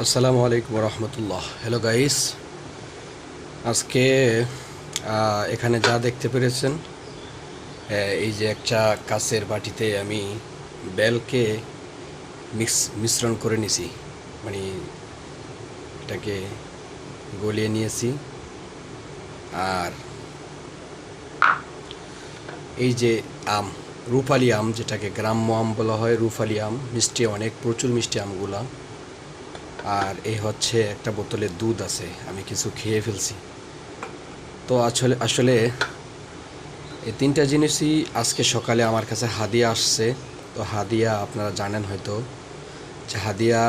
আসসালামু আলাইকুম রহমতুল্লাহ। Hello guys, আজকে এখানে যা দেখতে পেরেছেন, এই যে একটা কাচের বাটিতে আমি বেলকে মিশ্রণ করে নিছি, মানে এটাকে গলিয়ে নিয়েছি। আর এই যে আম, রূপালি আম, যেটাকে গ্রাম্য আম বলা হয়, রূপালি আম মিষ্টি, অনেক প্রচুর মিষ্টি আমগুলা। আর এই হচ্ছে একটা বোতলের দুধ আছে, আমি কিছু খেয়ে ফেলছি। তো আসলে আসলে এই তিনটা জিনিসই আজকে সকালে আমার কাছে হাদিয়া আসছে। তো হাদিয়া আপনারা জানেন হয়তো, যে হাদিয়া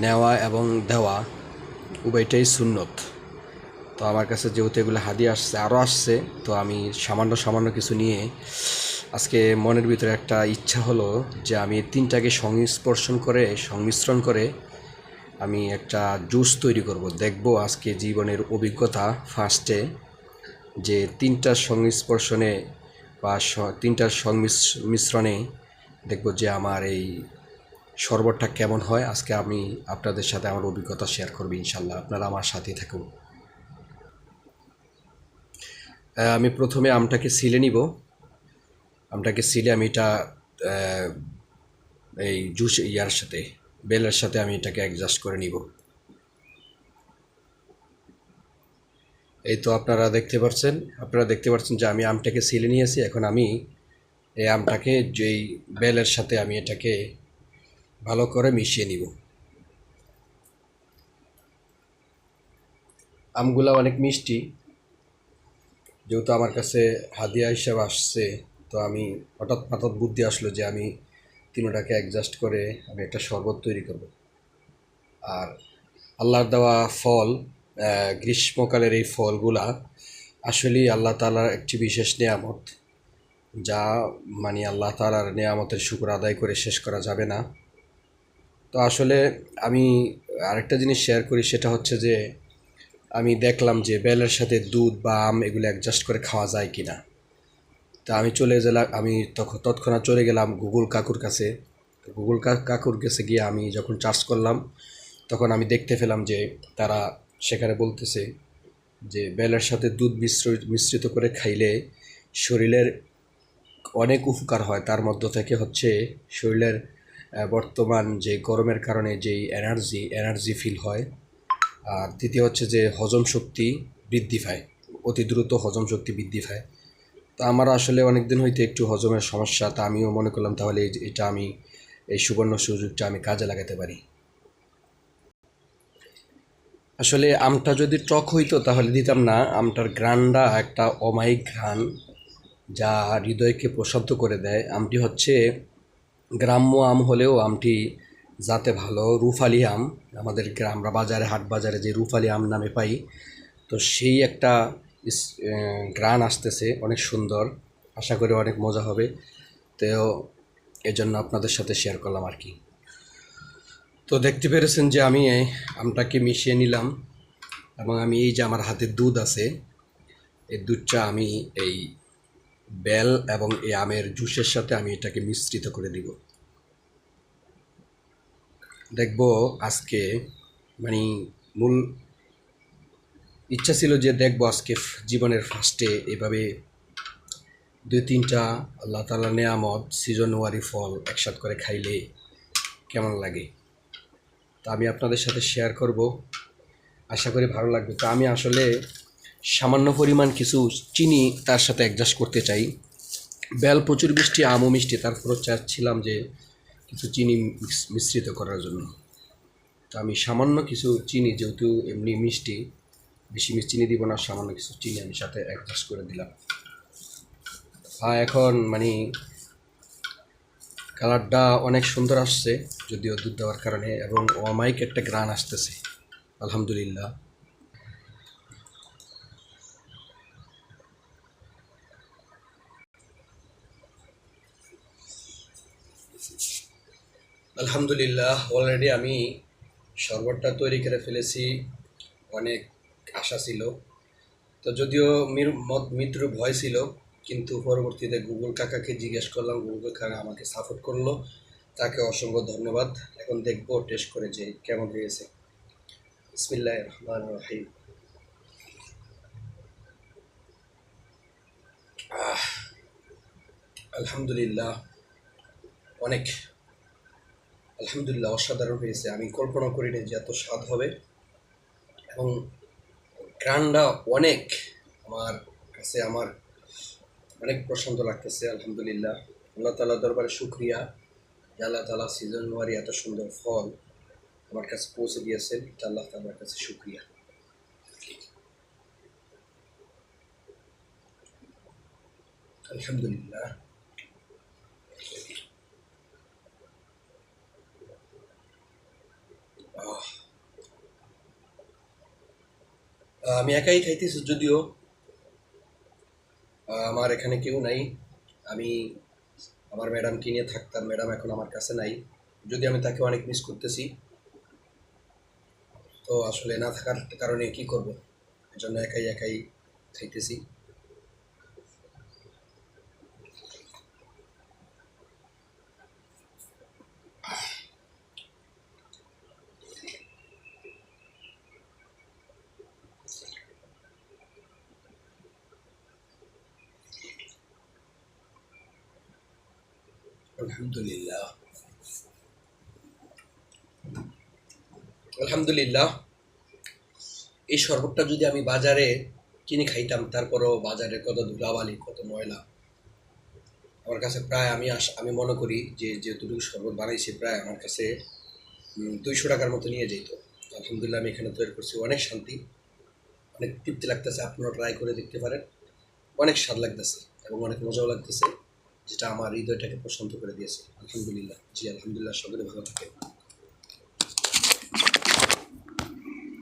নেওয়া এবং দেওয়া উভয়টাই সুন্নত। তো আমার কাছে যেহেতু এগুলো হাদিয়া আসছে, আরও আসছে, তো আমি সামান্য সামান্য কিছু নিয়ে আজকে মনের ভিতরে একটা ইচ্ছা হলো যে আমি তিনটাকে সংমিশ্রণ করে আমি একটা জুস তৈরি করব। দেখব আজকে জীবনের অভিজ্ঞতা ফার্স্টে, যে তিনটার সংস্পর্শনে বা তিনটার সংমিশ্রণে দেখব যে আমার এই শরবতটা কেমন হয়। আজকে আমি আপনাদের সাথে আমার অভিজ্ঞতা শেয়ার করব ইনশাল্লাহ, আপনারা আমার সাথেই থাকুন। আমি প্রথমে আমটাকে ছিলে নিব। আমটাকে ছিলে আমি এটা আহ, এই জুস ইয়ার সাথে, বেলের সাথে আমি এটাকে অ্যাডজাস্ট করে নিব। এই তো আপনারা দেখতে পাচ্ছেন যে আমি আমটাকে ছিলে নিয়েছি। এখন আমি এই আমটাকে যেই বেলের সাথে আমি এটাকে ভালো করে মিশিয়ে নিব। আমগুলা অনেক মিষ্টি, যেহেতু আমার কাছে হাদিয়া হিসাবে আসছে, তো আমি হঠাৎ হঠাৎ বুদ্ধি আসলো যে আমি তিনোটাকে অ্যাডজাস্ট করে আমি একটা শরবত তৈরি করব। আর আল্লাহর দেওয়া ফল, গ্রীষ্মকালের এই ফলগুলা আসলেই আল্লাহ তাআলার একটি বিশেষ নেয়ামত, যা মানে আল্লাহ তাআলার নেয়ামতের শুকর আদায় করে শেষ করা যাবে না। তো আসলে আমি আরেকটা জিনিস শেয়ার করি, সেটা হচ্ছে যে আমি দেখলাম যে বেলের সাথে দুধ বা আম এগুলো অ্যাডজাস্ট করে খাওয়া যায় কি না। তা আমি তৎক্ষণাৎ চলে গেলাম গুগল কাকুর কাছে। কাকুর কাছে গিয়ে আমি যখন চার্জ করলাম, তখন আমি দেখতে পেলাম যে তারা সেখানে বলতেছে যে বেলের সাথে দুধ মিশ্রিত করে খাইলে শরীরের অনেক উপকার হয়। তার মধ্য থেকে হচ্ছে শরীরের বর্তমান যে গরমের কারণে যেই এনার্জি ফিল হয়। আর দ্বিতীয় হচ্ছে যে হজম শক্তি বৃদ্ধি পায়, অতি দ্রুত হজম শক্তি বৃদ্ধি পায়। তো আমার আসলে অনেক দিন হইতে একটু হজমের সমস্যা, তা আমিও মনে করলাম তাহলে এটা আমি এই সুবর্ণ সুযোগটা আমি কাজে লাগাতে পারি। আসলে আমটা যদি টক হইতো তাহলে দিতাম না, আমটার ঘ্রাণটা একটা অমায়িক ঘ্রাণ, যা হৃদয়কে প্রশান্ত করে দেয়। আমটি হচ্ছে গ্রাম্য আম হলেও আমটি যাতে ভালো রুফালি আম। আমাদের আমরা বাজারে, হাট বাজারে যে রুফালি আম নামে পাই, তো সেই একটা ঘ্রাণ আসতেছে, অনেক সুন্দর। আশা করি অনেক মজা হবে। তো এজন্য আপনাদের সাথে শেয়ার করলাম আর কি। তো দেখতে পেরেছেন যে আমি এই আমটাকে মিশিয়ে নিলাম, এবং আমি এই যে আমার হাতে দুধ আছে, এই দুধটা আমি এই বেল এবং এই আমের জুসের সাথে আমি এটাকে মিশ্রিত করে দিব। দেখব আজকে, মানে মূল ইচ্ছা ছিল যে দেখব আজকে জীবনের ফার্স্টে এভাবে দুই তিনটা আল্লাহ তাআলার নেয়ামত, সিজনওয়ারি ফল একসাথে করে খাইলে কেমন লাগে। তা আমি আপনাদের সাথে শেয়ার করব, আশা করি ভালো লাগবে। তো আমি আসলে সামান্য পরিমাণ কিছু চিনি তার সাথে অ্যাডজাস্ট করতে চাই। বেল প্রচুর মিষ্টি, আমও মিষ্টি, তারপরও চাচ্ছিলাম যে কিছু চিনি মিশ্রিত করার জন্য। তো আমি সামান্য কিছু চিনি, যেহেতু এমনি মিষ্টি, বেশি মিষ্টি চিনি দিব না, সামান্য কিছু চিনি আমি সাথে অ্যাডজাস্ট করে দিলাম। আর এখন মানে কালারটা অনেক সুন্দর আসছে, যদিও দুধ দেওয়ার কারণে, এবং অমায়িক একটা গ্রান আসতেছে, আলহামদুলিল্লাহ। আলহামদুলিল্লাহ, অলরেডি আমি শরবতটা তৈরি করে ফেলেছি। অনেক আশা ছিল, তো যদিও মৃত্যুর ভয় ছিল, কিন্তু পরবর্তীতে গুগল কাকাকে জিজ্ঞেস করলাম, গুগল কাকা আমাকে সাপোর্ট করলো তাকে অসংখ্য ধন্যবাদ। এখন দেখবো টেস্ট করে যে কেমন হয়েছে। বিসমিল্লাহির রহমানির রহিম। আলহামদুলিল্লাহ, অনেক আলহামদুলিল্লাহ, অসাধারণ হয়েছে। আমি কল্পনা করিনি যে এত স্বাদ হবে, এবং ঘ্রাণটা অনেক আমার কাছে আমার অনেক পছন্দ লাগতেছে। আলহামদুলিল্লাহ, আল্লাহ তাআলার দরবারে শুকরিয়া যে আল্লাহ তাআলা সিজনওয়ারি এত সুন্দর ফল আমার কাছে পৌঁছে দিয়েছেন। এটা আল্লাহ তাআলার কাছে শুকরিয়া। আলহামদুলিল্লাহ। আহ, আমি একাই খাইতেছি, যদিও আমার এখানে কেউ নাই। আমি আমার ম্যাডামকে নিয়ে থাকতাম, ম্যাডাম এখন আমার কাছে নাই। যদি আমি তাকে অনেক মিস করতেছি, তো আসলে না থাকার কারণে কি করব, এজন্য একাই একাই খাইতেছি। আলহামদুলিল্লাহ। আলহামদুলিল্লাহ, এই শরবতটা যদি আমি বাজারে কিনে খাইতাম, তারপরও বাজারে কত ধুলাবালি, কত ময়লা, আমার কাছে প্রায় আমি মনে করি যে যেহেতু শরবত বানাইছি, প্রায় আমার কাছে 200 টাকার মতো নিয়ে যেত। আলহামদুলিল্লাহ, আমি এখানে তৈরি করছি, অনেক শান্তি, অনেক তৃপ্তি লাগতেছে। আপনারা ট্রাই করে দেখতে পারেন, অনেক স্বাদ লাগতেছে এবং অনেক মজাও লাগতেছে, যেটা আমার হৃদয়টাকে প্রশান্ত করে দিয়েছে। আলহামদুলিল্লাহ। জি আলহামদুলিল্লাহ, সকলে ভালো থাকে।